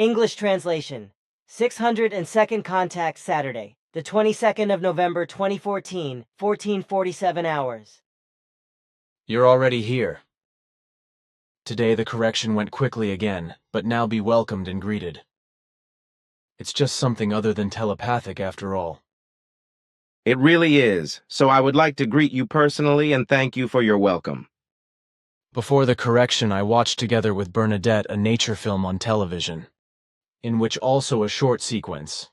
English translation. 602nd contact Saturday, the 22nd of November 2014, 14:47 hours. You're already here. Today the correction went quickly again, but now be welcomed and greeted. It's just something other than telepathic after all. It really is, so I would like to greet you personally and thank you for your welcome. Before the correction, I watched together with Bernadette a nature film on television, in which also a short sequence,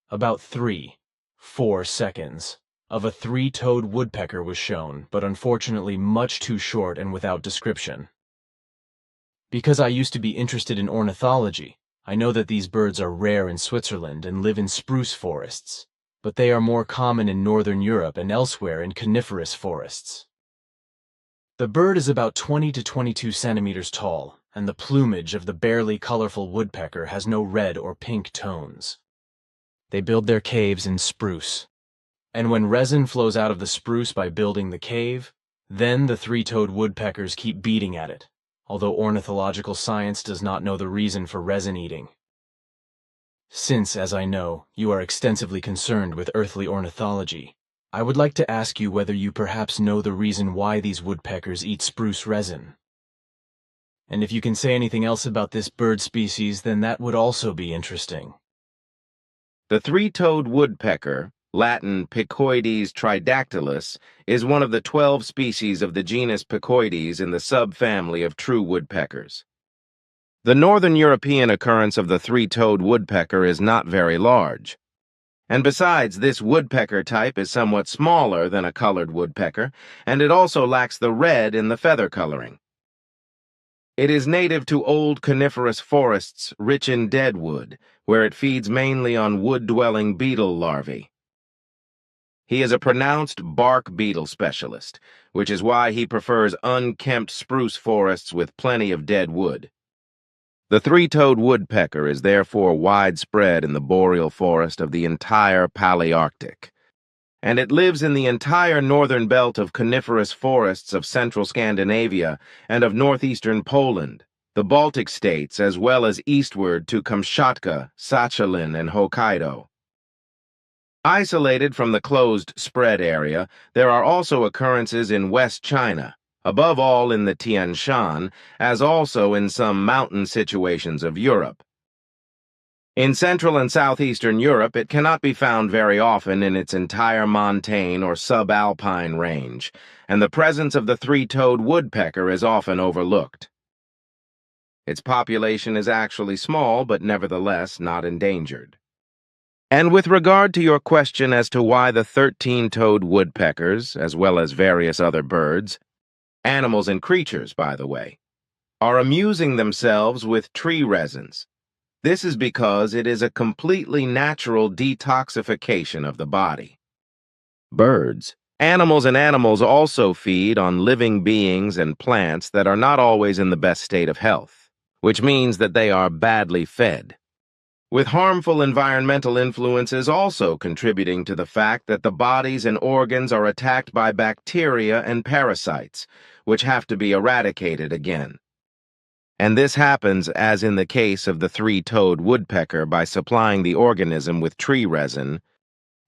about 3-4 seconds, of a three-toed woodpecker was shown, but unfortunately much too short and without description. Because I used to be interested in ornithology, I know that these birds are rare in Switzerland and live in spruce forests, but they are more common in northern Europe and elsewhere in coniferous forests. The bird is about 20 to 22 centimeters tall, and the plumage of the barely colorful woodpecker has no red or pink tones. They build their caves in spruce, and when resin flows out of the spruce by building the cave, then the three-toed woodpeckers keep beating at it, although ornithological science does not know the reason for resin eating. Since, as I know, you are extensively concerned with earthly ornithology, I would like to ask you whether you perhaps know the reason why these woodpeckers eat spruce resin. And if you can say anything else about this bird species, then that would also be interesting. The three-toed woodpecker, Latin Picoides tridactylus, is one of the 12 species of the genus Picoides in the subfamily of true woodpeckers. The northern European occurrence of the three-toed woodpecker is not very large. And besides, this woodpecker type is somewhat smaller than a colored woodpecker, and it also lacks the red in the feather coloring. It is native to old coniferous forests rich in deadwood, where it feeds mainly on wood-dwelling beetle larvae. He is a pronounced bark beetle specialist, which is why he prefers unkempt spruce forests with plenty of dead wood. The three-toed woodpecker is therefore widespread in the boreal forest of the entire Palearctic, and it lives in the entire northern belt of coniferous forests of central Scandinavia and of northeastern Poland, the Baltic states, as well as eastward to Kamchatka, Sakhalin, and Hokkaido. Isolated from the closed spread area, there are also occurrences in West China, above all in the Tian Shan, as also in some mountain situations of Europe. In Central and Southeastern Europe, it cannot be found very often in its entire montane or subalpine range, and the presence of the three-toed woodpecker is often overlooked. Its population is actually small, but nevertheless not endangered. And with regard to your question as to why the 13-toed woodpeckers, as well as various other birds, animals and creatures, by the way, are amusing themselves with tree resins, this is because it is a completely natural detoxification of the body. Birds, animals also feed on living beings and plants that are not always in the best state of health, which means that they are badly fed, with harmful environmental influences also contributing to the fact that the bodies and organs are attacked by bacteria and parasites, which have to be eradicated again. And this happens, as in the case of the three-toed woodpecker, by supplying the organism with tree resin,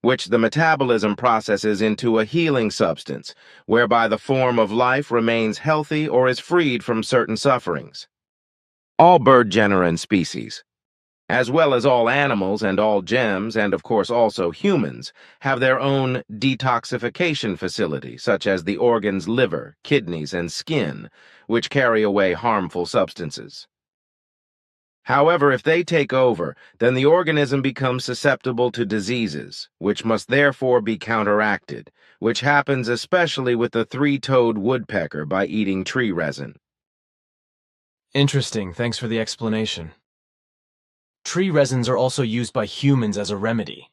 which the metabolism processes into a healing substance, whereby the form of life remains healthy or is freed from certain sufferings. All bird genera and species, as well as all animals and all gems, and of course also humans, have their own detoxification facility, such as the organs liver, kidneys, and skin, which carry away harmful substances. However, if they take over, then the organism becomes susceptible to diseases, which must therefore be counteracted, which happens especially with the three-toed woodpecker by eating tree resin. Interesting, thanks for the explanation. Tree resins are also used by humans as a remedy.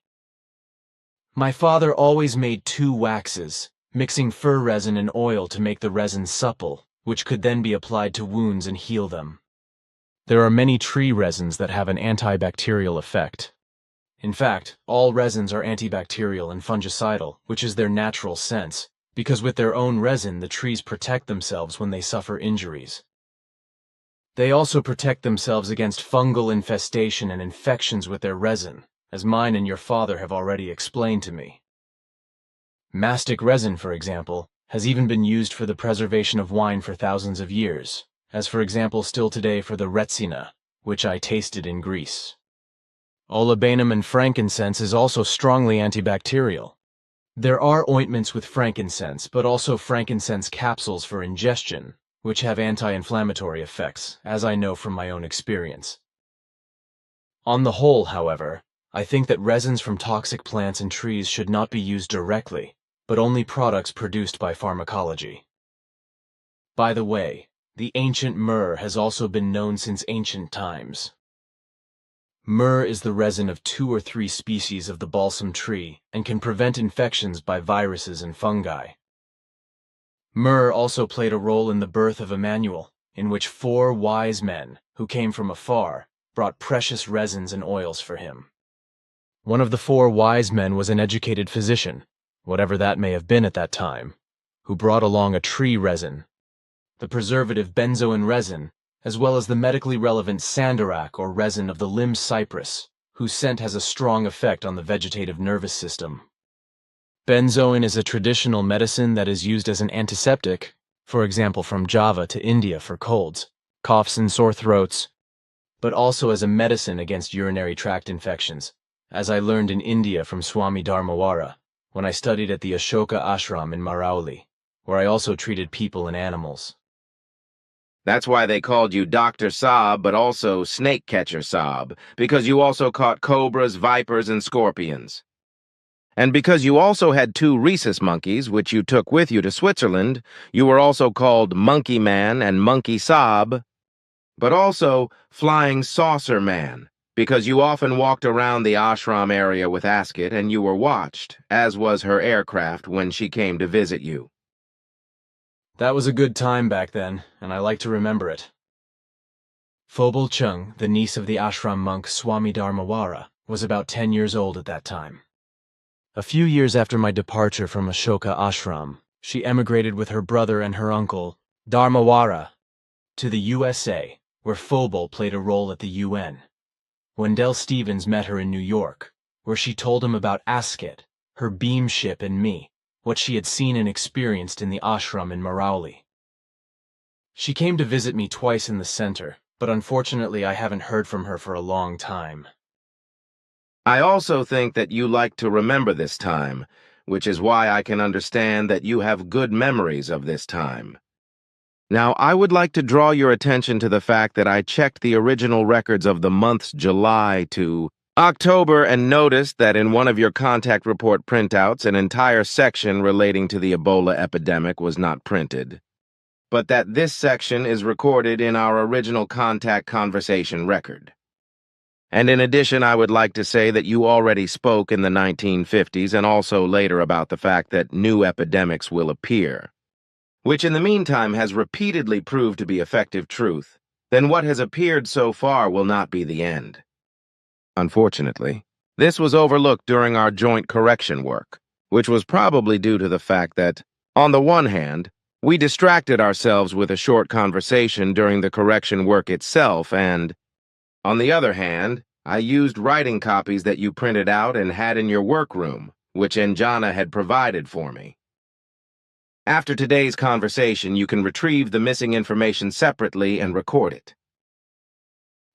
My father always made 2 waxes, mixing fir resin and oil to make the resin supple, which could then be applied to wounds and heal them. There are many tree resins that have an antibacterial effect. In fact, all resins are antibacterial and fungicidal, which is their natural sense, because with their own resin the trees protect themselves when they suffer injuries. They also protect themselves against fungal infestation and infections with their resin, as mine and your father have already explained to me. Mastic resin, for example, has even been used for the preservation of wine for thousands of years, as for example still today for the retsina, which I tasted in Greece. Olibanum and frankincense is also strongly antibacterial. There are ointments with frankincense, but also frankincense capsules for ingestion, which have anti-inflammatory effects, as I know from my own experience. On the whole, however, I think that resins from toxic plants and trees should not be used directly, but only products produced by pharmacology. By the way, the ancient myrrh has also been known since ancient times. Myrrh is the resin of 2 or 3 species of the balsam tree and can prevent infections by viruses and fungi. Myrrh also played a role in the birth of Emmanuel, in which 4 wise men, who came from afar, brought precious resins and oils for him. One of the 4 wise men was an educated physician, whatever that may have been at that time, who brought along a tree resin, the preservative benzoin resin, as well as the medically relevant sandarak or resin of the limb cypress, whose scent has a strong effect on the vegetative nervous system. Benzoin is a traditional medicine that is used as an antiseptic, for example from Java to India for colds, coughs and sore throats, but also as a medicine against urinary tract infections, as I learned in India from Swami Dharmawara, when I studied at the Ashoka Ashram in Marauli, where I also treated people and animals. That's why they called you Dr. Saab, but also Snake Catcher Saab, because you also caught cobras, vipers, and scorpions. And because you also had 2 rhesus monkeys, which you took with you to Switzerland, you were also called Monkey Man and Monkey Saab, but also Flying Saucer Man, because you often walked around the ashram area with Asket and you were watched, as was her aircraft when she came to visit you. That was a good time back then, and I like to remember it. Phobal Chung, the niece of the ashram monk Swami Dharmawara, was about 10 years old at that time. A few years after my departure from Ashoka Ashram, she emigrated with her brother and her uncle, Dharmawara, to the USA, where Phobal played a role at the UN. Wendell Stevens met her in New York, where she told him about Asket, her beam ship, and me, what she had seen and experienced in the ashram in Marauli. She came to visit me twice in the center, but unfortunately I haven't heard from her for a long time. I also think that you like to remember this time, which is why I can understand that you have good memories of this time. Now, I would like to draw your attention to the fact that I checked the original records of the months July to October and noticed that in one of your contact report printouts, an entire section relating to the Ebola epidemic was not printed, but that this section is recorded in our original contact conversation record. And in addition, I would like to say that you already spoke in the 1950s and also later about the fact that new epidemics will appear, which in the meantime has repeatedly proved to be effective truth. Then what has appeared so far will not be the end. Unfortunately, this was overlooked during our joint correction work, which was probably due to the fact that, on the one hand, we distracted ourselves with a short conversation during the correction work itself, and, on the other hand, I used writing copies that you printed out and had in your workroom, which Anjana had provided for me. After today's conversation, you can retrieve the missing information separately and record it.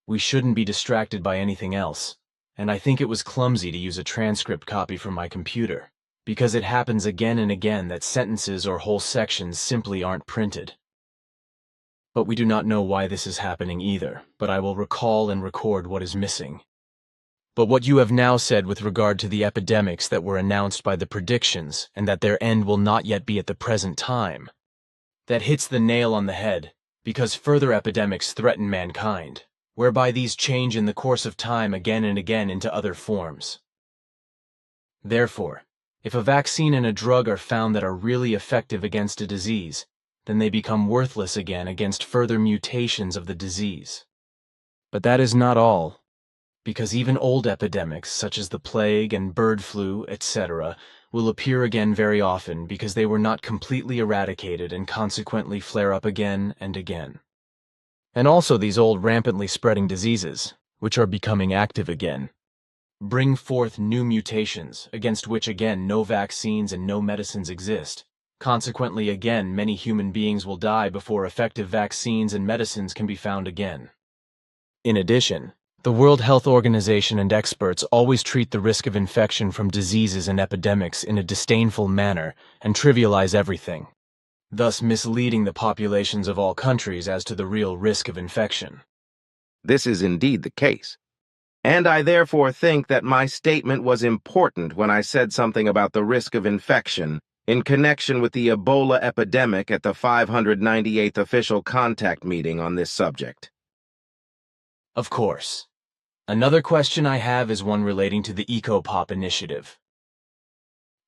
We shouldn't be distracted by anything else, and I think it was clumsy to use a transcript copy from my computer, because it happens again and again that sentences or whole sections simply aren't printed. But we do not know why this is happening either, but I will recall and record what is missing. But what you have now said with regard to the epidemics that were announced by the predictions and that their end will not yet be at the present time, that hits the nail on the head, because further epidemics threaten mankind, whereby these change in the course of time again and again into other forms. Therefore, if a vaccine and a drug are found that are really effective against a disease, then they become worthless again against further mutations of the disease. But that is not all, because even old epidemics such as the plague and bird flu, etc., will appear again very often because they were not completely eradicated and consequently flare up again and again. And also these old rampantly spreading diseases, which are becoming active again, bring forth new mutations against which again no vaccines and no medicines exist. Consequently, again, many human beings will die before effective vaccines and medicines can be found again. In addition, the World Health Organization and experts always treat the risk of infection from diseases and epidemics in a disdainful manner and trivialize everything, thus misleading the populations of all countries as to the real risk of infection. This is indeed the case. And I therefore think that my statement was important when I said something about the risk of infection in connection with the Ebola epidemic at the 598th official contact meeting on this subject. Of course. Another question I have is one relating to the EcoPop initiative,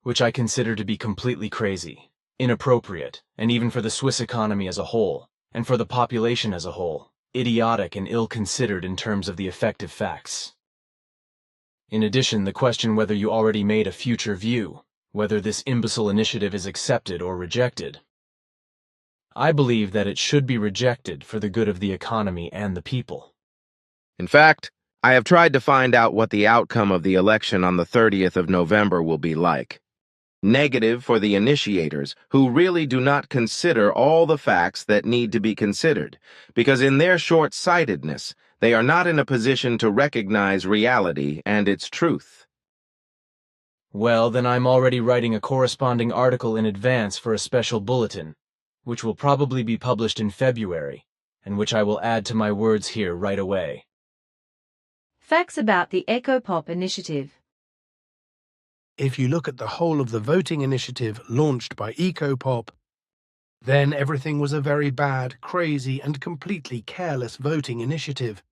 which I consider to be completely crazy, inappropriate, and even for the Swiss economy as a whole, and for the population as a whole, idiotic and ill-considered in terms of the effective facts. In addition, the question whether you already made a future view, whether this imbecile initiative is accepted or rejected. I believe that it should be rejected for the good of the economy and the people. In fact, I have tried to find out what the outcome of the election on the 30th of November will be like. Negative for the initiators, who really do not consider all the facts that need to be considered, because in their short-sightedness, they are not in a position to recognize reality and its truth. Well, then I'm already writing a corresponding article in advance for a special bulletin, which will probably be published in February, and which I will add to my words here right away. Facts about the EcoPop initiative. If you look at the whole of the voting initiative launched by EcoPop, then everything was a very bad, crazy, and completely careless voting initiative,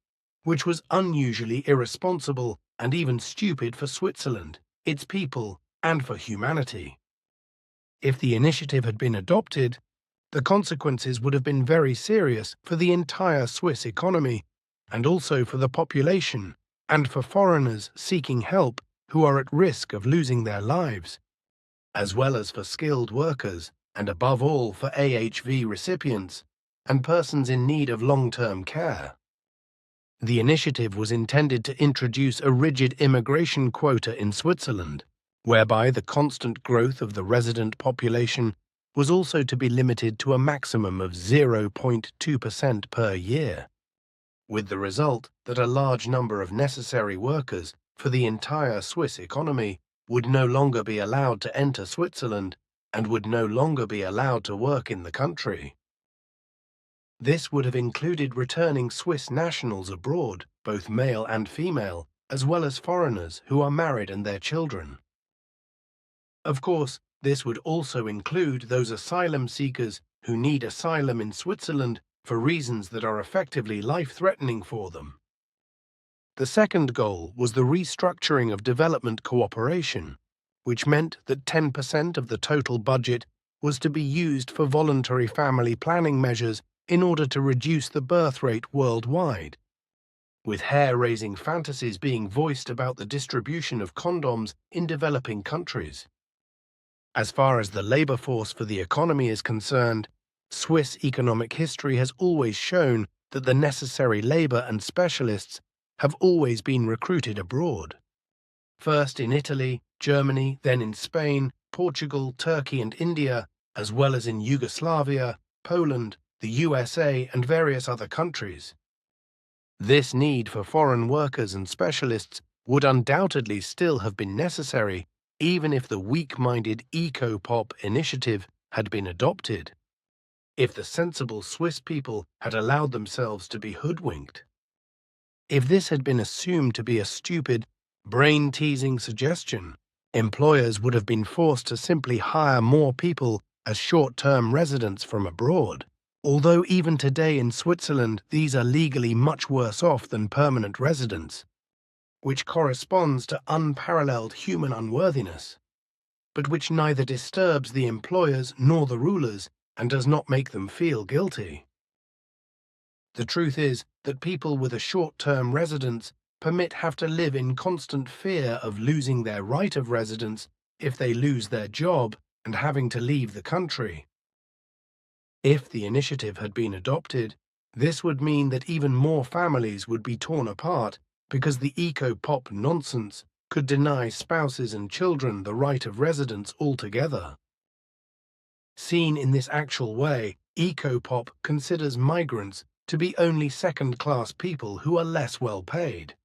which was unusually irresponsible and even stupid for Switzerland, its people, and for humanity. If the initiative had been adopted, the consequences would have been very serious for the entire Swiss economy, and also for the population, and for foreigners seeking help who are at risk of losing their lives, as well as for skilled workers, and above all for AHV recipients and persons in need of long-term care. The initiative was intended to introduce a rigid immigration quota in Switzerland, whereby the constant growth of the resident population was also to be limited to a maximum of 0.2% per year, with the result that a large number of necessary workers for the entire Swiss economy would no longer be allowed to enter Switzerland and would no longer be allowed to work in the country. This would have included returning Swiss nationals abroad, both male and female, as well as foreigners who are married and their children. Of course, this would also include those asylum seekers who need asylum in Switzerland for reasons that are effectively life-threatening for them. The second goal was the restructuring of development cooperation, which meant that 10% of the total budget was to be used for voluntary family planning measures in order to reduce the birth rate worldwide, with hair-raising fantasies being voiced about the distribution of condoms in developing countries. As far as the labor force for the economy is concerned, Swiss economic history has always shown that the necessary labor and specialists have always been recruited abroad. First in Italy, Germany, then in Spain, Portugal, Turkey, and India, as well as in Yugoslavia, Poland, the USA, and various other countries. This need for foreign workers and specialists would undoubtedly still have been necessary even if the weak-minded EcoPop initiative had been adopted, if the sensible Swiss people had allowed themselves to be hoodwinked. If this had been assumed to be a stupid, brain-teasing suggestion, employers would have been forced to simply hire more people as short-term residents from abroad, although even today in Switzerland these are legally much worse off than permanent residents, which corresponds to unparalleled human unworthiness, but which neither disturbs the employers nor the rulers and does not make them feel guilty. The truth is that people with a short-term residence permit have to live in constant fear of losing their right of residence if they lose their job and having to leave the country. If the initiative had been adopted, This would mean that even more families would be torn apart because the eco-pop nonsense could deny spouses and children the right of residence altogether. Seen in this actual way, eco-pop considers migrants to be only second-class people who are less well paid.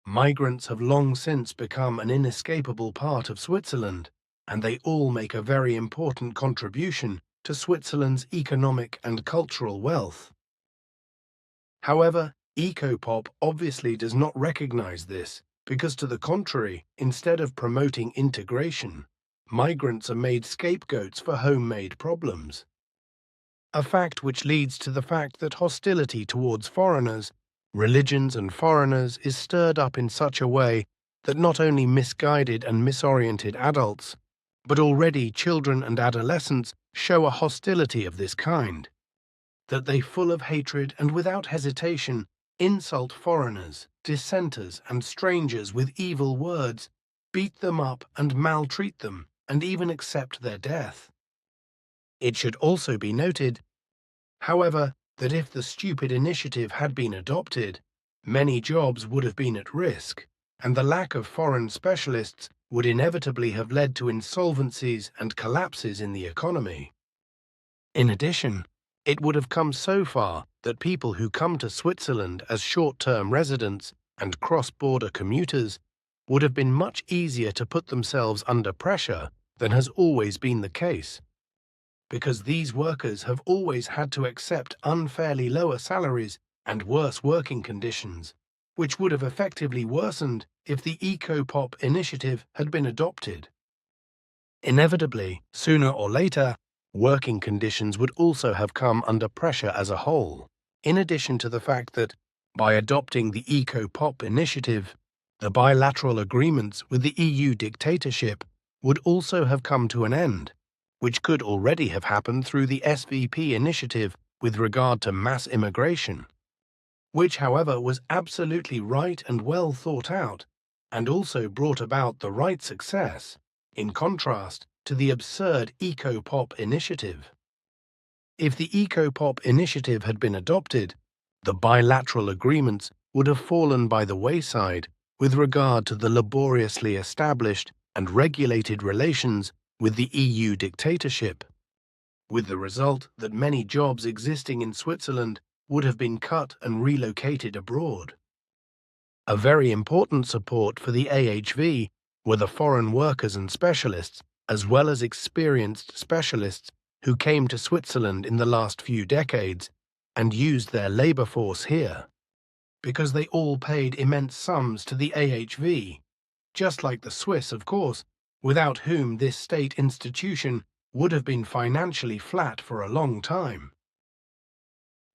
Migrants have long since become an inescapable part of Switzerland, and they all make a very important contribution to Switzerland's economic and cultural wealth. However, eco-pop obviously does not recognize this, because to the contrary, instead of promoting integration, migrants are made scapegoats for homemade problems. A fact which leads to the fact that hostility towards foreigners, religions and foreigners is stirred up in such a way that not only misguided and misoriented adults, but already children and adolescents show a hostility of this kind, that they full of hatred and without hesitation insult foreigners, dissenters and strangers with evil words, beat them up and maltreat them, and even accept their death. It should also be noted, however, that if the stupid initiative had been adopted, many jobs would have been at risk, and the lack of foreign specialists would inevitably have led to insolvencies and collapses in the economy. In addition, it would have come so far that people who come to Switzerland as short-term residents and cross-border commuters would have been much easier to put themselves under pressure than has always been the case, because these workers have always had to accept unfairly lower salaries and worse working conditions, which would have effectively worsened if the eco-pop initiative had been adopted. Inevitably, sooner or later, working conditions would also have come under pressure as a whole, in addition to the fact that, by adopting the eco-pop initiative, the bilateral agreements with the EU dictatorship would also have come to an end, which could already have happened through the SVP initiative with regard to mass immigration, which, however, was absolutely right and well thought out, and also brought about the right success, in contrast to the absurd eco-pop initiative. If the eco-pop initiative had been adopted, the bilateral agreements would have fallen by the wayside with regard to the laboriously established and regulated relations with the EU dictatorship, with the result that many jobs existing in Switzerland would have been cut and relocated abroad. A very important support for the AHV were the foreign workers and specialists, as well as experienced specialists who came to Switzerland in the last few decades and used their labor force here, because they all paid immense sums to the AHV, just like the Swiss, of course, without whom this state institution would have been financially flat for a long time.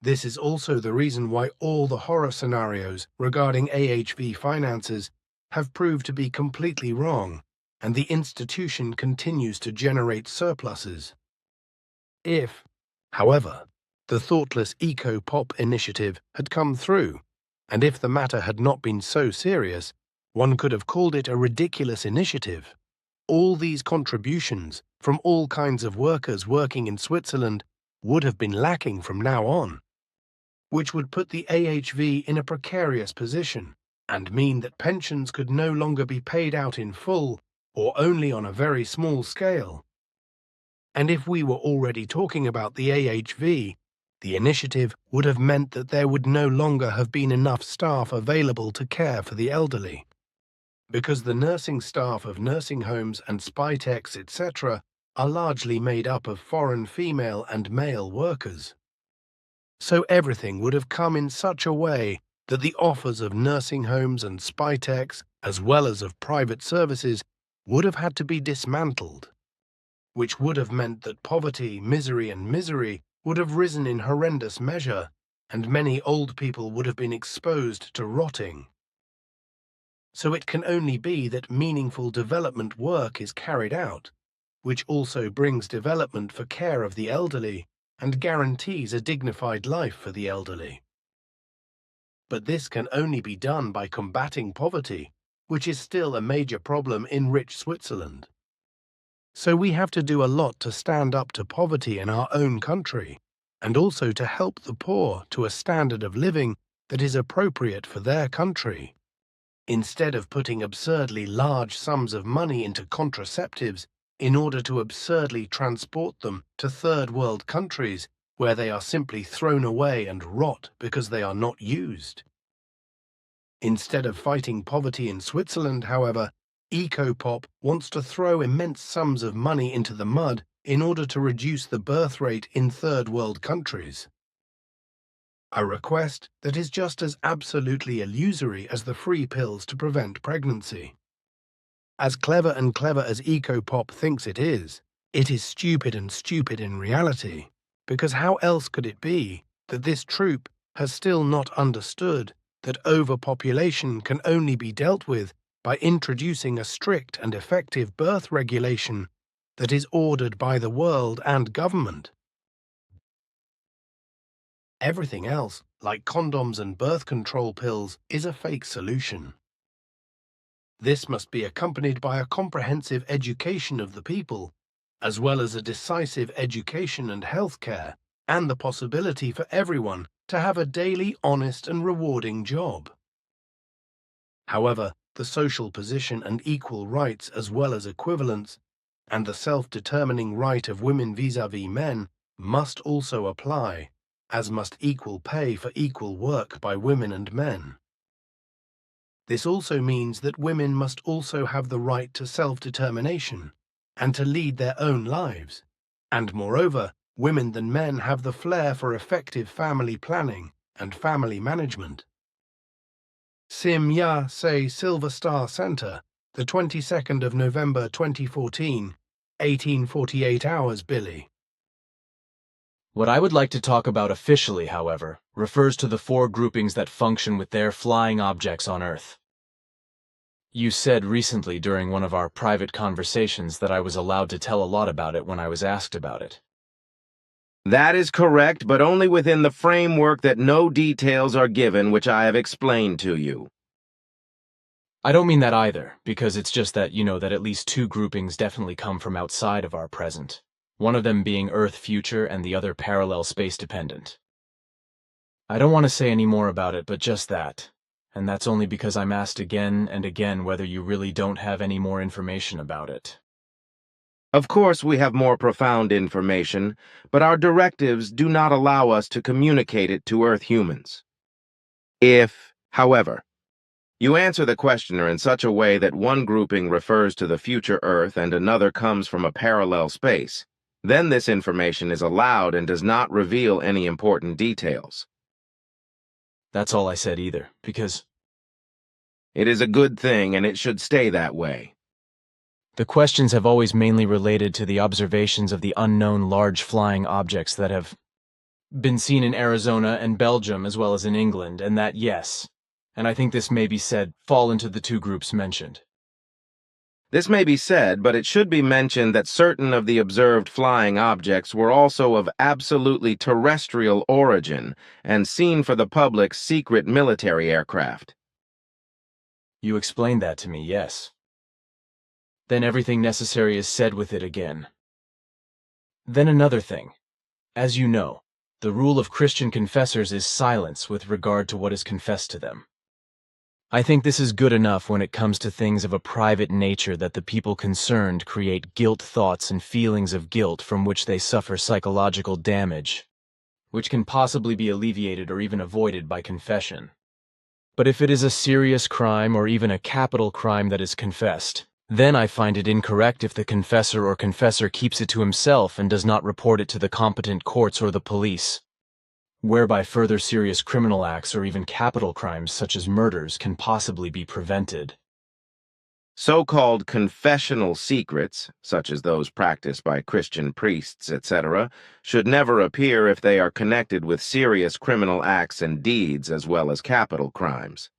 This is also the reason why all the horror scenarios regarding AHV finances have proved to be completely wrong, and the institution continues to generate surpluses. If, however, the thoughtless eco-pop initiative had come through, and if the matter had not been so serious, one could have called it a ridiculous initiative. All these contributions from all kinds of workers working in Switzerland would have been lacking from now on, which would put the AHV in a precarious position and mean that pensions could no longer be paid out in full or only on a very small scale. And if we were already talking about the AHV, the initiative would have meant that there would no longer have been enough staff available to care for the elderly, because the nursing staff of nursing homes and Spitex, etc., are largely made up of foreign female and male workers. So everything would have come in such a way that the offers of nursing homes and Spitex, as well as of private services, would have had to be dismantled, which would have meant that poverty, misery would have risen in horrendous measure, and many old people would have been exposed to rotting. So it can only be that meaningful development work is carried out, which also brings development for care of the elderly and guarantees a dignified life for the elderly. But this can only be done by combating poverty, which is still a major problem in rich Switzerland. So we have to do a lot to stand up to poverty in our own country, and also to help the poor to a standard of living that is appropriate for their country. Instead of putting absurdly large sums of money into contraceptives in order to absurdly transport them to third world countries where they are simply thrown away and rot because they are not used. Instead of fighting poverty in Switzerland, however, Ecopop wants to throw immense sums of money into the mud in order to reduce the birth rate in third world countries. A request that is just as absolutely illusory as the free pills to prevent pregnancy. As clever and clever as Ecopop thinks it is stupid and stupid in reality, because how else could it be that this troupe has still not understood that overpopulation can only be dealt with by introducing a strict and effective birth regulation that is ordered by the world and government? Everything else, like condoms and birth control pills, is a fake solution. This must be accompanied by a comprehensive education of the people, as well as a decisive education and health care, and the possibility for everyone to have a daily, honest and rewarding job. However, the social position and equal rights as well as equivalence, and the self-determining right of women vis-à-vis men must also apply, as must equal pay for equal work by women and men. This also means that women must also have the right to self-determination and to lead their own lives, and moreover, women than men have the flair for effective family planning and family management. Sim Ya Se Silver Star Center, the 22nd of November 2014, 1848 hours, Billy. What I would like to talk about officially, however, refers to the four groupings that function with their flying objects on Earth. You said recently during one of our private conversations that I was allowed to tell a lot about it when I was asked about it. That is correct, but only within the framework that no details are given, which I have explained to you. I don't mean that either, because it's just that you know that at least two groupings definitely come from outside of our present, one of them being Earth future and the other parallel space dependent. I don't want to say any more about it, but just that, and that's only because I'm asked again and again whether you really don't have any more information about it. Of course, we have more profound information, but our directives do not allow us to communicate it to Earth humans. If, however, you answer the questioner in such a way that one grouping refers to the future Earth and another comes from a parallel space, then this information is allowed and does not reveal any important details. That's all I said either, because it is a good thing and it should stay that way. the questions have always mainly related to the observations of the unknown large flying objects that have been seen in Arizona and Belgium as well as in England, and that, yes, and I think this may be said, fall into the two groups mentioned. This may be said, but it should be mentioned that certain of the observed flying objects were also of absolutely terrestrial origin and seen for the public's secret military aircraft. You explained that to me, yes. Then everything necessary is said with it again. Then another thing. As you know, the rule of Christian confessors is silence with regard to what is confessed to them. I think this is good enough when it comes to things of a private nature that the people concerned create guilt thoughts and feelings of guilt from which they suffer psychological damage, which can possibly be alleviated or even avoided by confession. But if it is a serious crime or even a capital crime that is confessed, then I find it incorrect if the confessor or confessor keeps it to himself and does not report it to the competent courts or the police, whereby further serious criminal acts or even capital crimes such as murders can possibly be prevented. So-called confessional secrets, such as those practiced by Christian priests, etc., should never appear if they are connected with serious criminal acts and deeds as well as capital crimes.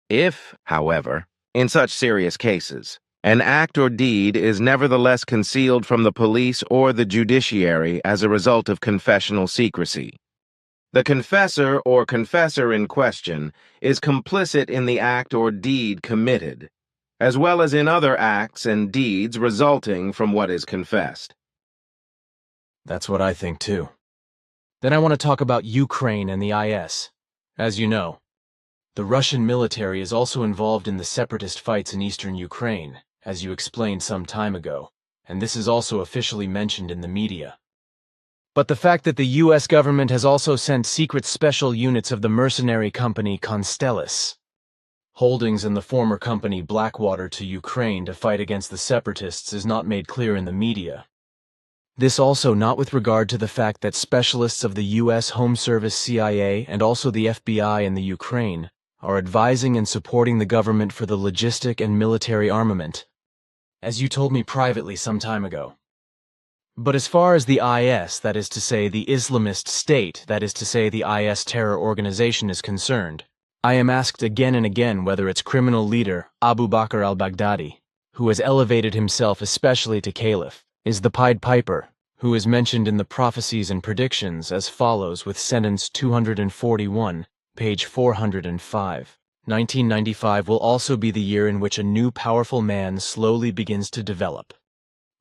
If, however, in such serious cases, an act or deed is nevertheless concealed from the police or the judiciary as a result of confessional secrecy, the confessor or confessor in question is complicit in the act or deed committed, as well as in other acts and deeds resulting from what is confessed. That's what I think too. Then I want to talk about Ukraine and the IS. As you know, the Russian military is also involved in the separatist fights in eastern Ukraine, as you explained some time ago, and this is also officially mentioned in the media. But the fact that the US government has also sent secret special units of the mercenary company Constellus holdings in the former company Blackwater to Ukraine to fight against the separatists is not made clear in the media. This also not with regard to the fact that specialists of the US Home Service, CIA, and also the FBI in the Ukraine are advising and supporting the government for the logistic and military armament, as you told me privately some time ago. But as far as the IS, that is to say the Islamist State, that is to say the IS terror organization is concerned, I am asked again and again whether its criminal leader, Abu Bakr al-Baghdadi, who has elevated himself especially to caliph, is the Pied Piper, who is mentioned in the prophecies and predictions as follows with sentence 241, page 405. 1995 will also be the year in which a new powerful man slowly begins to develop,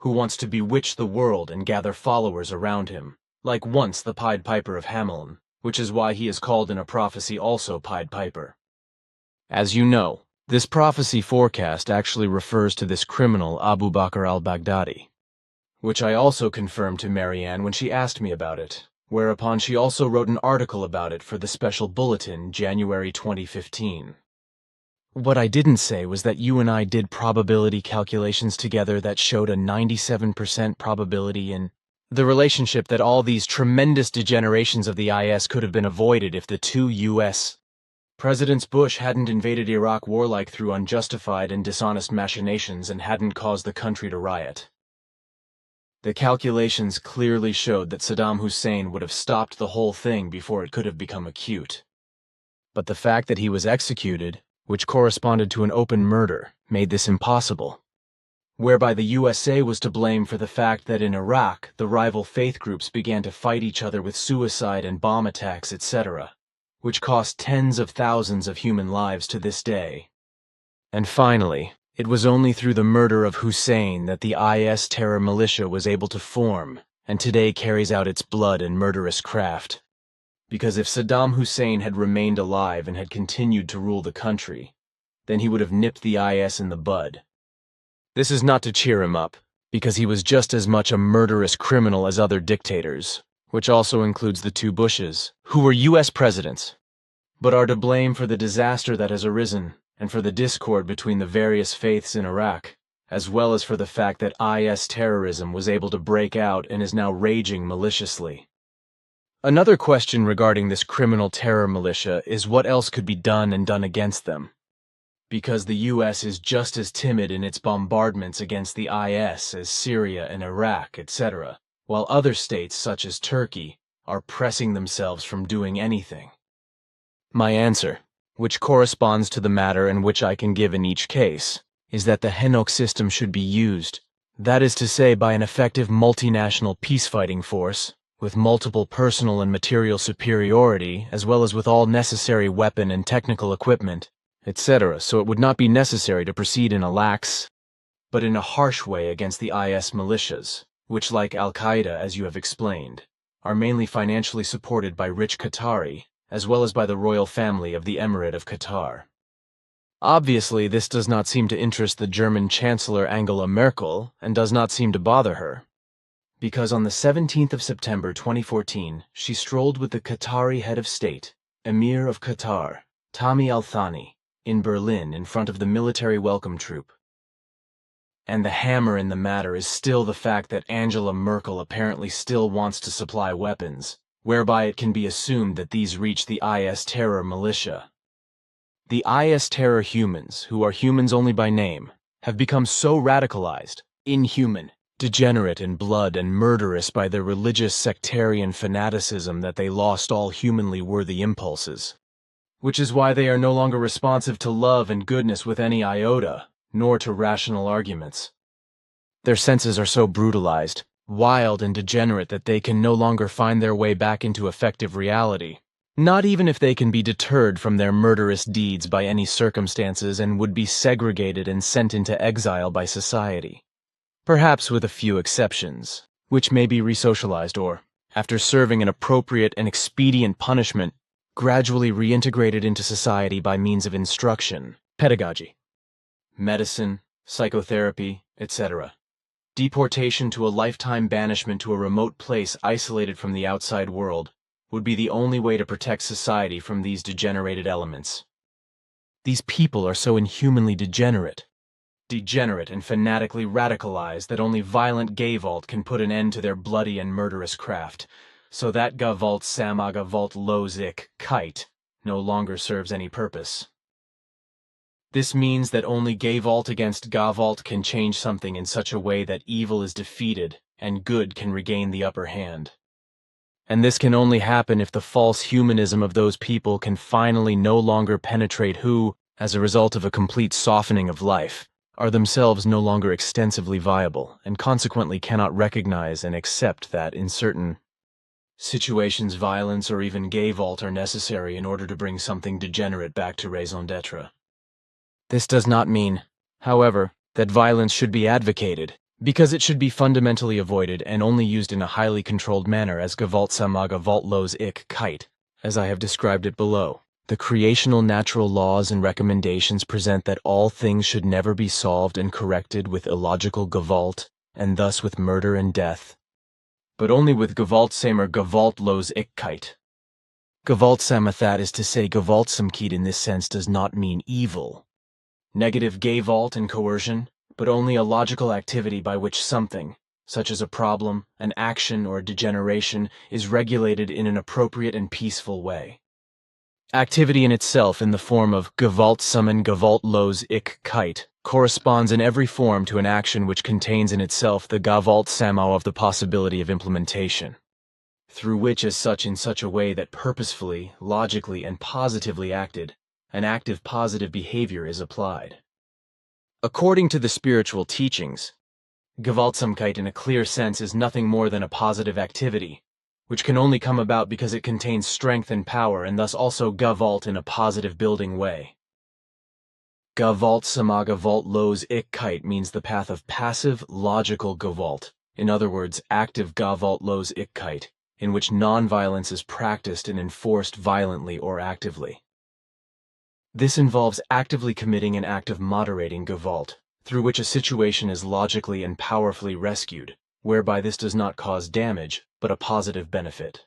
who wants to bewitch the world and gather followers around him, like once the Pied Piper of Hamelin, which is why he is called in a prophecy also Pied Piper. As you know, this prophecy forecast actually refers to this criminal Abu Bakr al-Baghdadi, which I also confirmed to Marianne when she asked me about it, whereupon she also wrote an article about it for the Special Bulletin, January 2015. What I didn't say was that you and I did probability calculations together that showed a 97% probability in the relationship that all these tremendous degenerations of the IS could have been avoided if the two U.S. Presidents Bush hadn't invaded Iraq warlike through unjustified and dishonest machinations and hadn't caused the country to riot. The calculations clearly showed that Saddam Hussein would have stopped the whole thing before it could have become acute. But the fact that he was executed, which corresponded to an open murder, made this impossible, whereby the USA was to blame for the fact that in Iraq the rival faith groups began to fight each other with suicide and bomb attacks, etc., which cost tens of thousands of human lives to this day. And finally, it was only through the murder of Hussein that the IS terror militia was able to form and today carries out its blood and murderous craft. Because if Saddam Hussein had remained alive and had continued to rule the country, then he would have nipped the IS in the bud. This is not to cheer him up, because he was just as much a murderous criminal as other dictators, which also includes the two Bushes, who were US presidents, but are to blame for the disaster that has arisen and for the discord between the various faiths in Iraq, as well as for the fact that IS terrorism was able to break out and is now raging maliciously. Another question regarding this criminal terror militia is what else could be done and done against them. Because the US is just as timid in its bombardments against the IS as Syria and Iraq, etc., while other states such as Turkey are pressing themselves from doing anything. My answer, which corresponds to the matter and which I can give in each case, is that the HENOC system should be used, that is to say by an effective multinational peacefighting force, with multiple personal and material superiority, as well as with all necessary weapon and technical equipment, etc., so it would not be necessary to proceed in a lax, but in a harsh way against the IS militias, which, like Al-Qaeda, as you have explained, are mainly financially supported by rich Qatari, as well as by the royal family of the Emirate of Qatar. Obviously, this does not seem to interest the German Chancellor Angela Merkel, and does not seem to bother her, because on the 17th of September 2014, she strolled with the Qatari head of state, Emir of Qatar, Tamim Al-Thani, in Berlin in front of the military welcome troop. And the hammer in the matter is still the fact that Angela Merkel apparently still wants to supply weapons, whereby it can be assumed that these reach the IS terror militia. The IS terror humans, who are humans only by name, have become so radicalized, inhuman, degenerate in blood and murderous by their religious sectarian fanaticism that they lost all humanly worthy impulses. Which is why they are no longer responsive to love and goodness with any iota, nor to rational arguments. Their senses are so brutalized, wild and degenerate that they can no longer find their way back into effective reality, not even if they can be deterred from their murderous deeds by any circumstances and would be segregated and sent into exile by society. Perhaps with a few exceptions, which may be resocialized or, after serving an appropriate and expedient punishment, gradually reintegrated into society by means of instruction, pedagogy, medicine, psychotherapy, etc. Deportation to a lifetime banishment to a remote place isolated from the outside world would be the only way to protect society from these degenerated elements. These people are so inhumanly degenerate and fanatically radicalized that only violent Gavolt can put an end to their bloody and murderous craft, so that Gavolt Samagavolt Lozik kite no longer serves any purpose. This means that only Gavolt against Gavolt can change something in such a way that evil is defeated and good can regain the upper hand. And this can only happen if the false humanism of those people can finally no longer penetrate who, as a result of a complete softening of life, are themselves no longer extensively viable and consequently cannot recognize and accept that in certain situations violence or even Gavolt are necessary in order to bring something degenerate back to raison d'etre. This does not mean, however, that violence should be advocated, because it should be fundamentally avoided and only used in a highly controlled manner as Gavolt Samaga Volt Los Ik Kite, as I have described it below. The creational natural laws and recommendations present that all things should never be solved and corrected with illogical Gavolt, and thus with murder and death, but only with Gavolt Samer Gavolt Los Ik Kite. Gavolt Samathat is to say Gavolt Samkit in this sense does not mean evil. Negative Gavolt and coercion, but only a logical activity by which something, such as a problem, an action, or a degeneration, is regulated in an appropriate and peaceful way. Activity in itself in the form of Gavolt Summon Gavolt Los Ik Kite corresponds in every form to an action which contains in itself the Gavolt Samo of the possibility of implementation, through which as such in such a way that purposefully, logically, and positively acted, an active positive behavior is applied. According to the spiritual teachings, Gewaltsamkeit in a clear sense is nothing more than a positive activity, which can only come about because it contains strength and power and thus also Gewalt in a positive building way. Gewalt Samagavolt Los Ik Kite means the path of passive, logical Gewalt, in other words, active Gewalt Los Ik Kite, in which non-violence is practiced and enforced violently or actively. This involves actively committing an act of moderating Gewalt, through which a situation is logically and powerfully rescued, whereby this does not cause damage, but a positive benefit.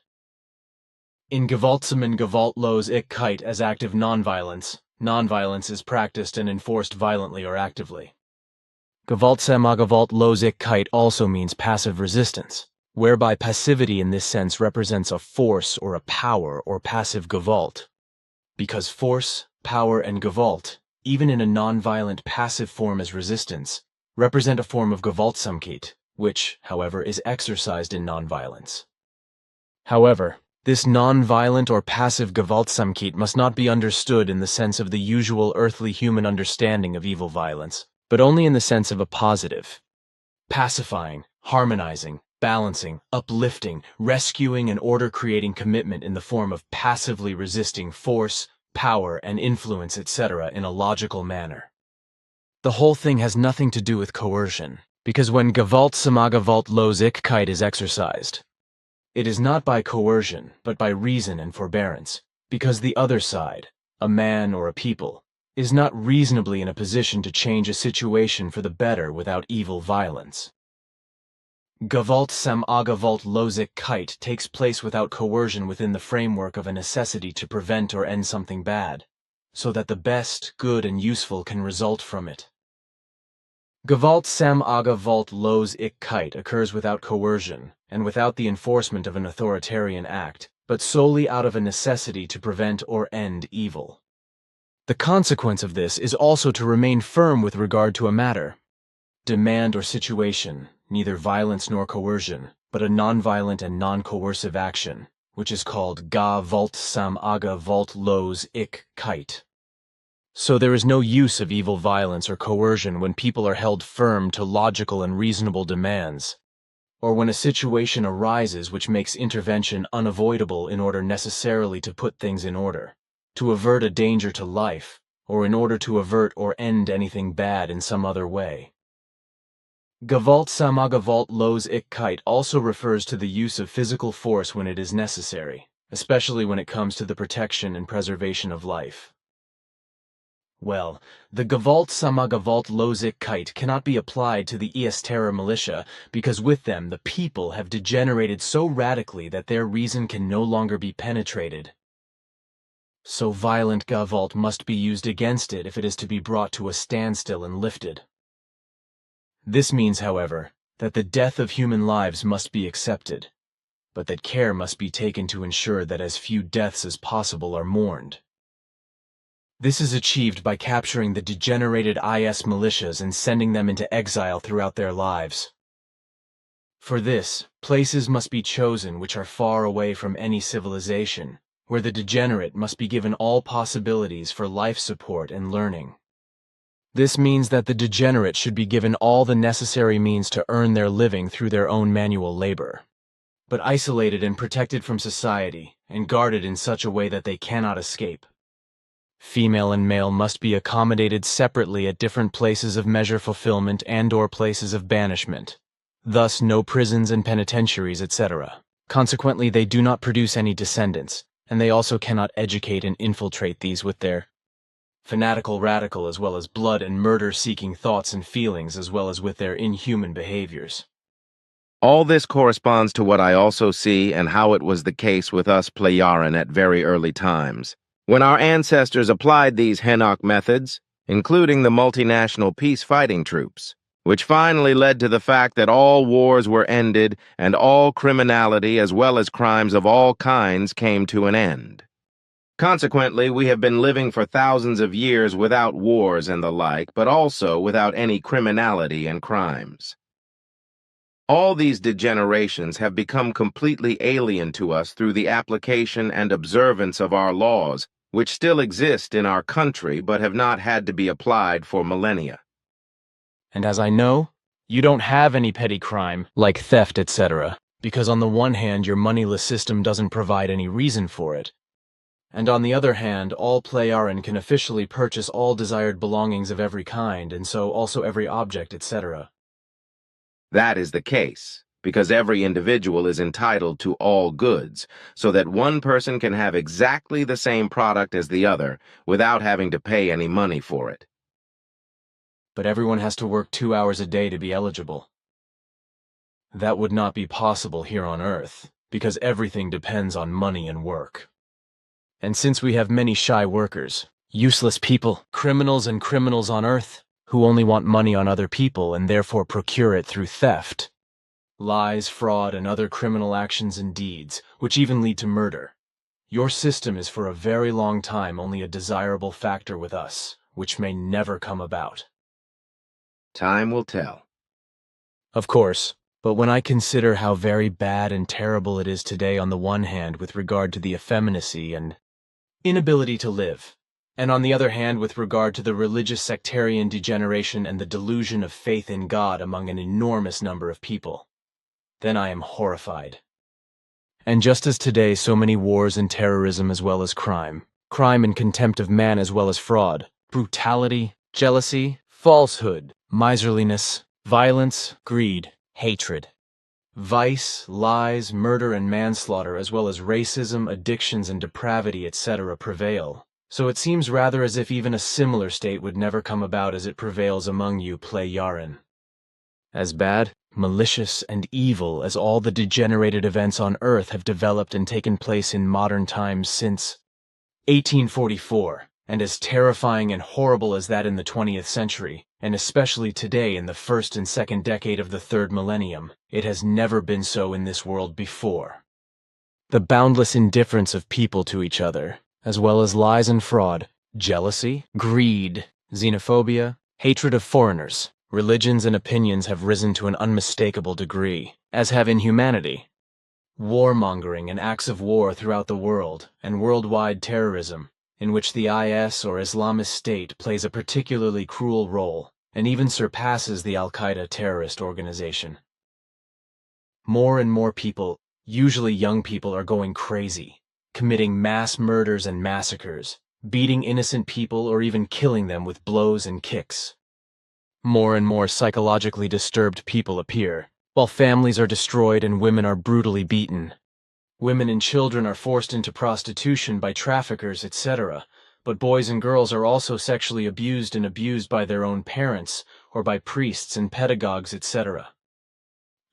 In Gewaltsamen Gewalt Los Ik Kite as active nonviolence, nonviolence is practiced and enforced violently or actively. Gewaltsamagavolt Los Ik Kite also means passive resistance, whereby passivity in this sense represents a force or a power or passive Gewalt. Because force, power, and Gewalt, even in a nonviolent passive form as resistance, represent a form of Gewaltsamkeit, which, however, is exercised in nonviolence. However, this nonviolent or passive Gewaltsamkeit must not be understood in the sense of the usual earthly human understanding of evil violence, but only in the sense of a positive, pacifying, harmonizing, balancing, uplifting, rescuing, and order-creating commitment in the form of passively resisting force, power, and influence, etc. in a logical manner. The whole thing has nothing to do with coercion, because when Gewalt Samagavolt Los Ik Kite is exercised, it is not by coercion, but by reason and forbearance, because the other side, a man or a people, is not reasonably in a position to change a situation for the better without evil violence. Gewalt Samagavolt Los Ik Kite takes place without coercion within the framework of a necessity to prevent or end something bad, so that the best, good, and useful can result from it. Gewalt Samagavolt Los Ik Kite occurs without coercion and without the enforcement of an authoritarian act, but solely out of a necessity to prevent or end evil. The consequence of this is also to remain firm with regard to a matter, demand, or situation, neither violence nor coercion, but a nonviolent and non-coercive action, which is called Gewalt Samagavolt Los Ik Kite. So there is no use of evil violence or coercion when people are held firm to logical and reasonable demands, or when a situation arises which makes intervention unavoidable in order necessarily to put things in order, to avert a danger to life, or in order to avert or end anything bad in some other way. Gewalt sama Gewalt los ich kite also refers to the use of physical force when it is necessary, especially when it comes to the protection and preservation of life. Well, the Gewalt sama Gewalt los ich kite cannot be applied to the IS terror militia because with them the people have degenerated so radically that their reason can no longer be penetrated. So violent Gewalt must be used against it if it is to be brought to a standstill and lifted. This means, however, that the death of human lives must be accepted, but that care must be taken to ensure that as few deaths as possible are mourned. This is achieved by capturing the degenerated IS militias and sending them into exile throughout their lives. For this, places must be chosen which are far away from any civilization, where the degenerate must be given all possibilities for life support and learning. This means that the degenerate should be given all the necessary means to earn their living through their own manual labor, but isolated and protected from society and guarded in such a way that they cannot escape. Female and male must be accommodated separately at different places of measure fulfillment and/or places of banishment. Thus, no prisons and penitentiaries, etc. Consequently, they do not produce any descendants, and they also cannot educate and infiltrate these with their fanatical radical as well as blood and murder-seeking thoughts and feelings as well as with their inhuman behaviors. All this corresponds to what I also see and how it was the case with us Plejaren at very early times. When our ancestors applied these Henoch methods, including the multinational peace-fighting troops, which finally led to the fact that all wars were ended and all criminality as well as crimes of all kinds came to an end. Consequently, we have been living for thousands of years without wars and the like, but also without any criminality and crimes. All these degenerations have become completely alien to us through the application and observance of our laws, which still exist in our country but have not had to be applied for millennia. And as I know, you don't have any petty crime, like theft, etc., because on the one hand your moneyless system doesn't provide any reason for it, and on the other hand all Plejaren can officially purchase all desired belongings of every kind, and so also every object, etc. That is the case, because every individual is entitled to all goods, so that one person can have exactly the same product as the other without having to pay any money for it. But everyone has to work 2 hours a day to be eligible. That would not be possible here on Earth, because everything depends on money and work. And since we have many shy workers, useless people, criminals on Earth, who only want money on other people and therefore procure it through theft, lies, fraud, and other criminal actions and deeds, which even lead to murder, your system is for a very long time only a desirable factor with us, which may never come about. Time will tell. Of course, but when I consider how very bad and terrible it is today on the one hand with regard to the effeminacy and inability to live, and on the other hand with regard to the religious sectarian degeneration and the delusion of faith in God among an enormous number of people, then I am horrified. And just as today so many wars and terrorism as well as crime and contempt of man as well as fraud, brutality, jealousy, falsehood, miserliness, violence, greed, hatred, vice, lies, murder, and manslaughter, as well as racism, addictions, and depravity, etc. prevail. So it seems rather as if even a similar state would never come about as it prevails among you Plejaren. As bad, malicious, and evil as all the degenerated events on Earth have developed and taken place in modern times since 1844, and as terrifying and horrible as that in the 20th century, and especially today in the first and second decade of the third millennium, it has never been so in this world before. The boundless indifference of people to each other, as well as lies and fraud, jealousy, greed, xenophobia, hatred of foreigners, religions and opinions have risen to an unmistakable degree, as have inhumanity, warmongering and acts of war throughout the world, and worldwide terrorism, in which the IS or Islamist State plays a particularly cruel role, and even surpasses the Al-Qaeda terrorist organization. More and more people, usually young people, are going crazy, committing mass murders and massacres, beating innocent people or even killing them with blows and kicks. more and more psychologically disturbed people appear, while families are destroyed and women are brutally beaten. Women and children are forced into prostitution by traffickers, etc., but boys and girls are also sexually abused and abused by their own parents or by priests and pedagogues, etc.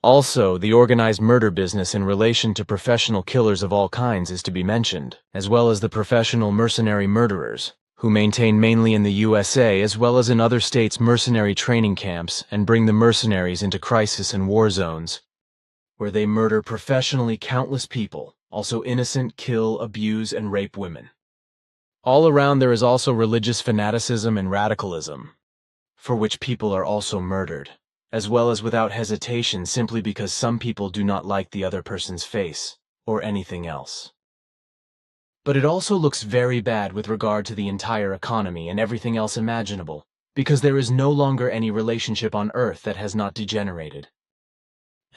Also, the organized murder business in relation to professional killers of all kinds is to be mentioned, as well as the professional mercenary murderers, who maintain mainly in the USA as well as in other states mercenary training camps and bring the mercenaries into crisis and war zones, where they murder professionally countless people, also innocent, kill, abuse, and rape women. All around there is also religious fanaticism and radicalism, for which people are also murdered, as well as without hesitation simply because some people do not like the other person's face, or anything else. But it also looks very bad with regard to the entire economy and everything else imaginable, because there is no longer any relationship on Earth that has not degenerated.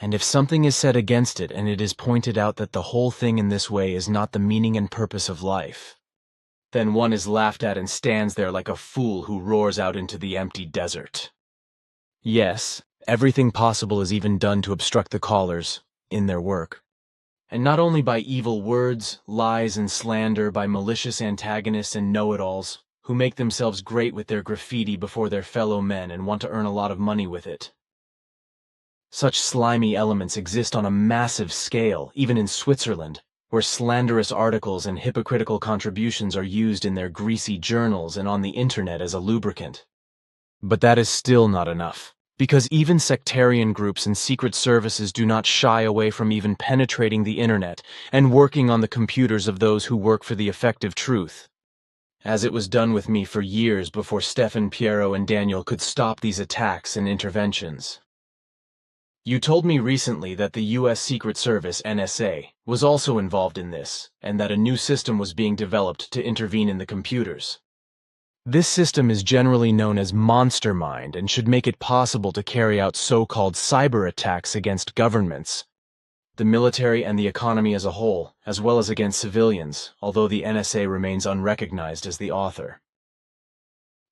And if something is said against it and it is pointed out that the whole thing in this way is not the meaning and purpose of life, then one is laughed at and stands there like a fool who roars out into the empty desert. Yes, everything possible is even done to obstruct the callers in their work. And not only by evil words, lies, and slander by malicious antagonists and know-it-alls who make themselves great with their graffiti before their fellow men and want to earn a lot of money with it. Such slimy elements exist on a massive scale, even in Switzerland, where slanderous articles and hypocritical contributions are used in their greasy journals and on the internet as a lubricant. But that is still not enough, because even sectarian groups and secret services do not shy away from even penetrating the internet and working on the computers of those who work for the effective truth, as it was done with me for years before Stefan, Piero, and Daniel could stop these attacks and interventions. You told me recently that the U.S. Secret Service, NSA, was also involved in this, and that a new system was being developed to intervene in the computers. This system is generally known as MonsterMind and should make it possible to carry out so-called cyber attacks against governments, the military and the economy as a whole, as well as against civilians, although the NSA remains unrecognized as the author.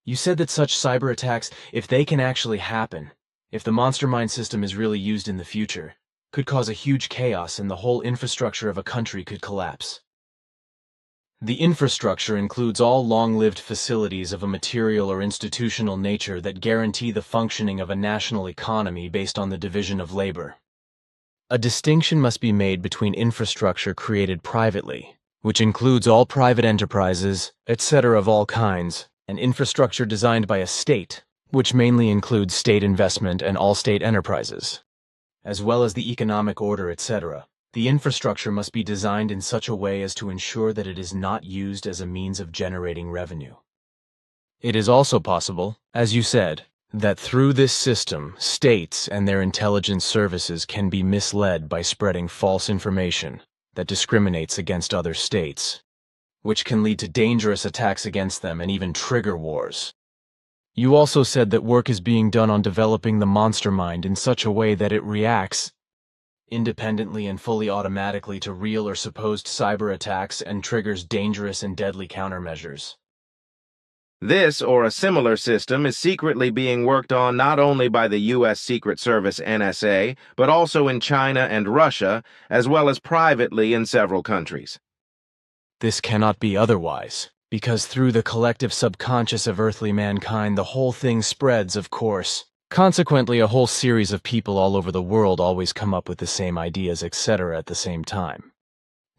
You said that such cyber attacks, if they can actually happen, if the MonsterMind system is really used in the future, could cause a huge chaos and the whole infrastructure of a country could collapse. The infrastructure includes all long-lived facilities of a material or institutional nature that guarantee the functioning of a national economy based on the division of labor. A distinction must be made between infrastructure created privately, which includes all private enterprises, etc. of all kinds, and infrastructure designed by a state, which mainly includes state investment and all state enterprises, as well as the economic order, etc. The infrastructure must be designed in such a way as to ensure that it is not used as a means of generating revenue. It is also possible, as you said, that through this system, states and their intelligence services can be misled by spreading false information that discriminates against other states, which can lead to dangerous attacks against them and even trigger wars. You also said that work is being done on developing the MonsterMind in such a way that it reacts independently and fully automatically to real or supposed cyber attacks and triggers dangerous and deadly countermeasures. This or a similar system is secretly being worked on not only by the U.S. Secret Service NSA, but also in China and Russia, as well as privately in several countries. This cannot be otherwise, because through the collective subconscious of earthly mankind the whole thing spreads, of course. Consequently, a whole series of people all over the world always come up with the same ideas, etc. at the same time,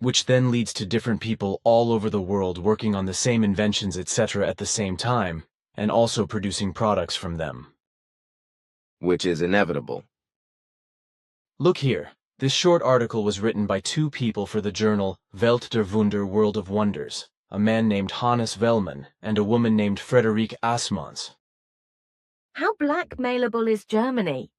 which then leads to different people all over the world working on the same inventions, etc. at the same time, and also producing products from them. Which is inevitable. Look here. This short article was written by two people for the journal Welt der Wunder, World of Wonders, a man named Hannes Wellman and a woman named Friederike Assmanns. How blackmailable is Germany?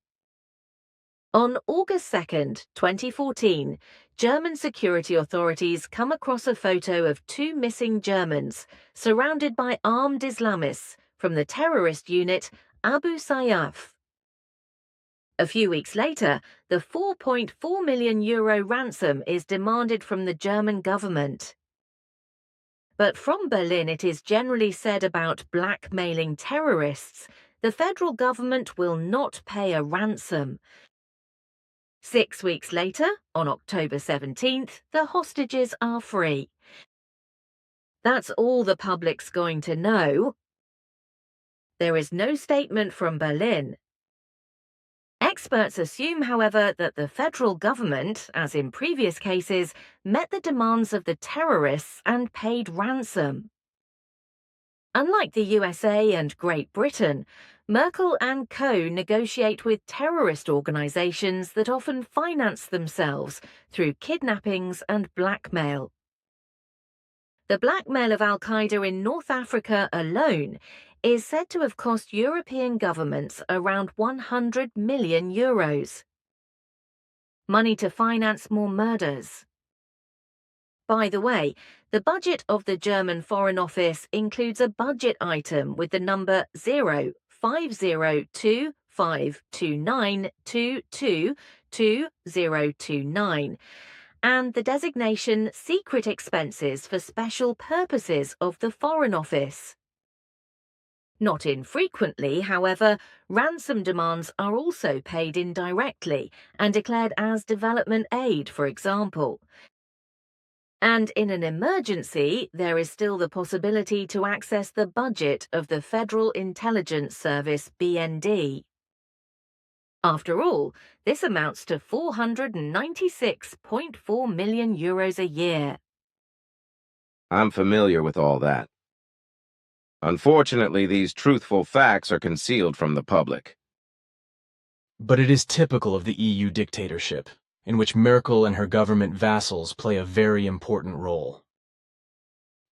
On August 2nd, 2014, German security authorities come across a photo of two missing Germans surrounded by armed Islamists from the terrorist unit Abu Sayyaf. A few weeks later, the €4.4 million ransom is demanded from the German government. But from Berlin, it is generally said about blackmailing terrorists the federal government will not pay a ransom. 6 weeks later, on October 17th, the hostages are free. That's all the public's going to know. There is no statement from Berlin. Experts assume, however, that the federal government, as in previous cases, met the demands of the terrorists and paid ransom. Unlike the USA and Great Britain, Merkel and co. negotiate with terrorist organizations that often finance themselves through kidnappings and blackmail. The blackmail of Al-Qaeda in North Africa alone is said to have cost European governments around 100 million euros. Money to finance more murders. By the way, the budget of the German Foreign Office includes a budget item with the number 05025292222029 and the designation Secret Expenses for Special Purposes of the Foreign Office. Not infrequently, however, ransom demands are also paid indirectly and declared as development aid, for example. And in an emergency, there is still the possibility to access the budget of the Federal Intelligence Service, BND. After all, this amounts to 496.4 million euros a year. I'm familiar with all that. Unfortunately, these truthful facts are concealed from the public. But it is typical of the EU dictatorship, in which Merkel and her government vassals play a very important role.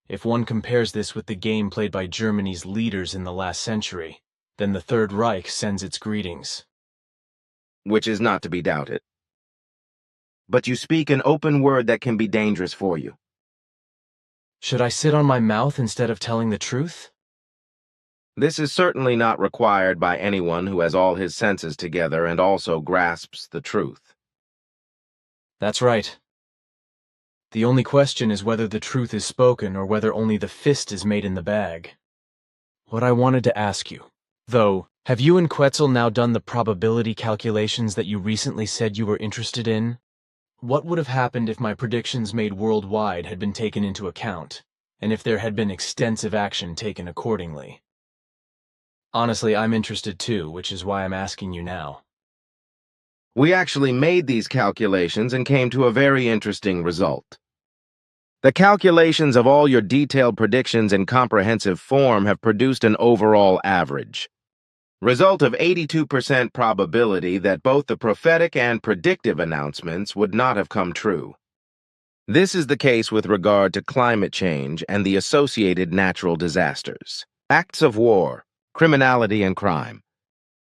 If one compares this with the game played by Germany's leaders in the last century, then the Third Reich sends its greetings. Which is not to be doubted. But you speak an open word that can be dangerous for you. Should I sit on my mouth instead of telling the truth? This is certainly not required by anyone who has all his senses together and also grasps the truth. That's right. The only question is whether the truth is spoken or whether only the fist is made in the bag. What I wanted to ask you, though, have you and Quetzal now done the probability calculations that you recently said you were interested in? What would have happened if my predictions made worldwide had been taken into account, and if there had been extensive action taken accordingly? Honestly, I'm interested too, which is why I'm asking you now. We actually made these calculations and came to a very interesting result. The calculations of all your detailed predictions in comprehensive form have produced an overall average. Result of 82% probability that both the prophetic and predictive announcements would not have come true. This is the case with regard to climate change and the associated natural disasters, acts of war, criminality and crime,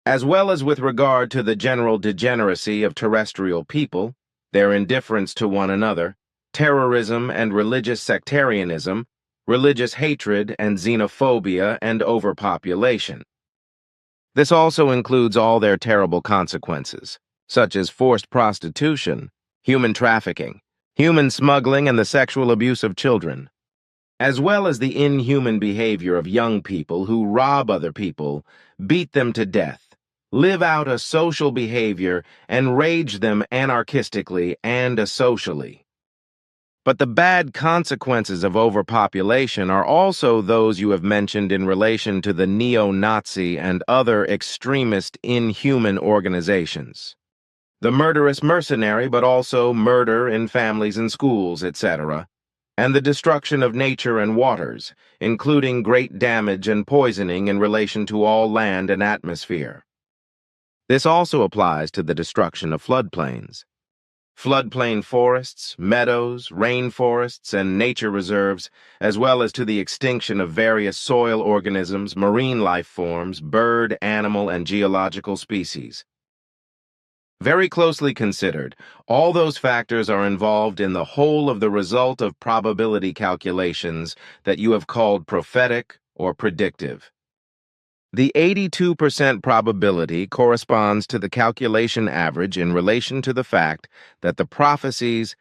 as well as with regard to the general degeneracy of terrestrial people, their indifference to one another, terrorism and religious sectarianism, religious hatred and xenophobia and overpopulation. This also includes all their terrible consequences, such as forced prostitution, human trafficking, human smuggling and the sexual abuse of children, as well as the inhuman behavior of young people who rob other people, beat them to death, live out a social behavior, and rage them anarchistically and asocially. But the bad consequences of overpopulation are also those you have mentioned in relation to the neo-Nazi and other extremist inhuman organizations. The murderous mercenary, but also murder in families and schools, etc., and the destruction of nature and waters, including great damage and poisoning in relation to all land and atmosphere. This also applies to the destruction of floodplains. Floodplain forests, meadows, rainforests, and nature reserves, as well as to the extinction of various soil organisms, marine life forms, bird, animal, and geological species. Very closely considered, all those factors are involved in the whole of the result of probability calculations that you have called prophetic or predictive. The 82% probability corresponds to the calculation average in relation to the fact that the prophecies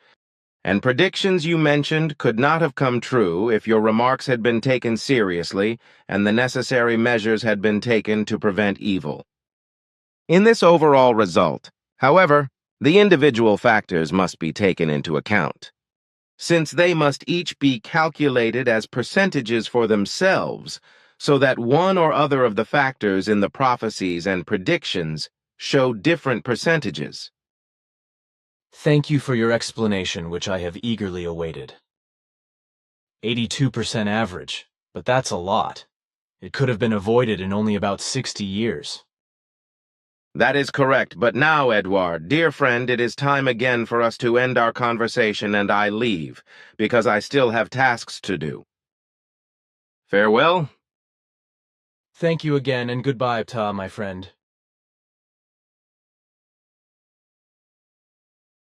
and predictions you mentioned could not have come true if your remarks had been taken seriously and the necessary measures had been taken to prevent evil. In this overall result, however, the individual factors must be taken into account, since they must each be calculated as percentages for themselves, so that one or other of the factors in the prophecies and predictions show different percentages. Thank you for your explanation, which I have eagerly awaited. 82% average, but that's a lot. It could have been avoided in only about 60 years. That is correct, but now, Edouard, dear friend, it is time again for us to end our conversation and I leave, because I still have tasks to do. Farewell. Thank you again, and goodbye, Ptah, my friend.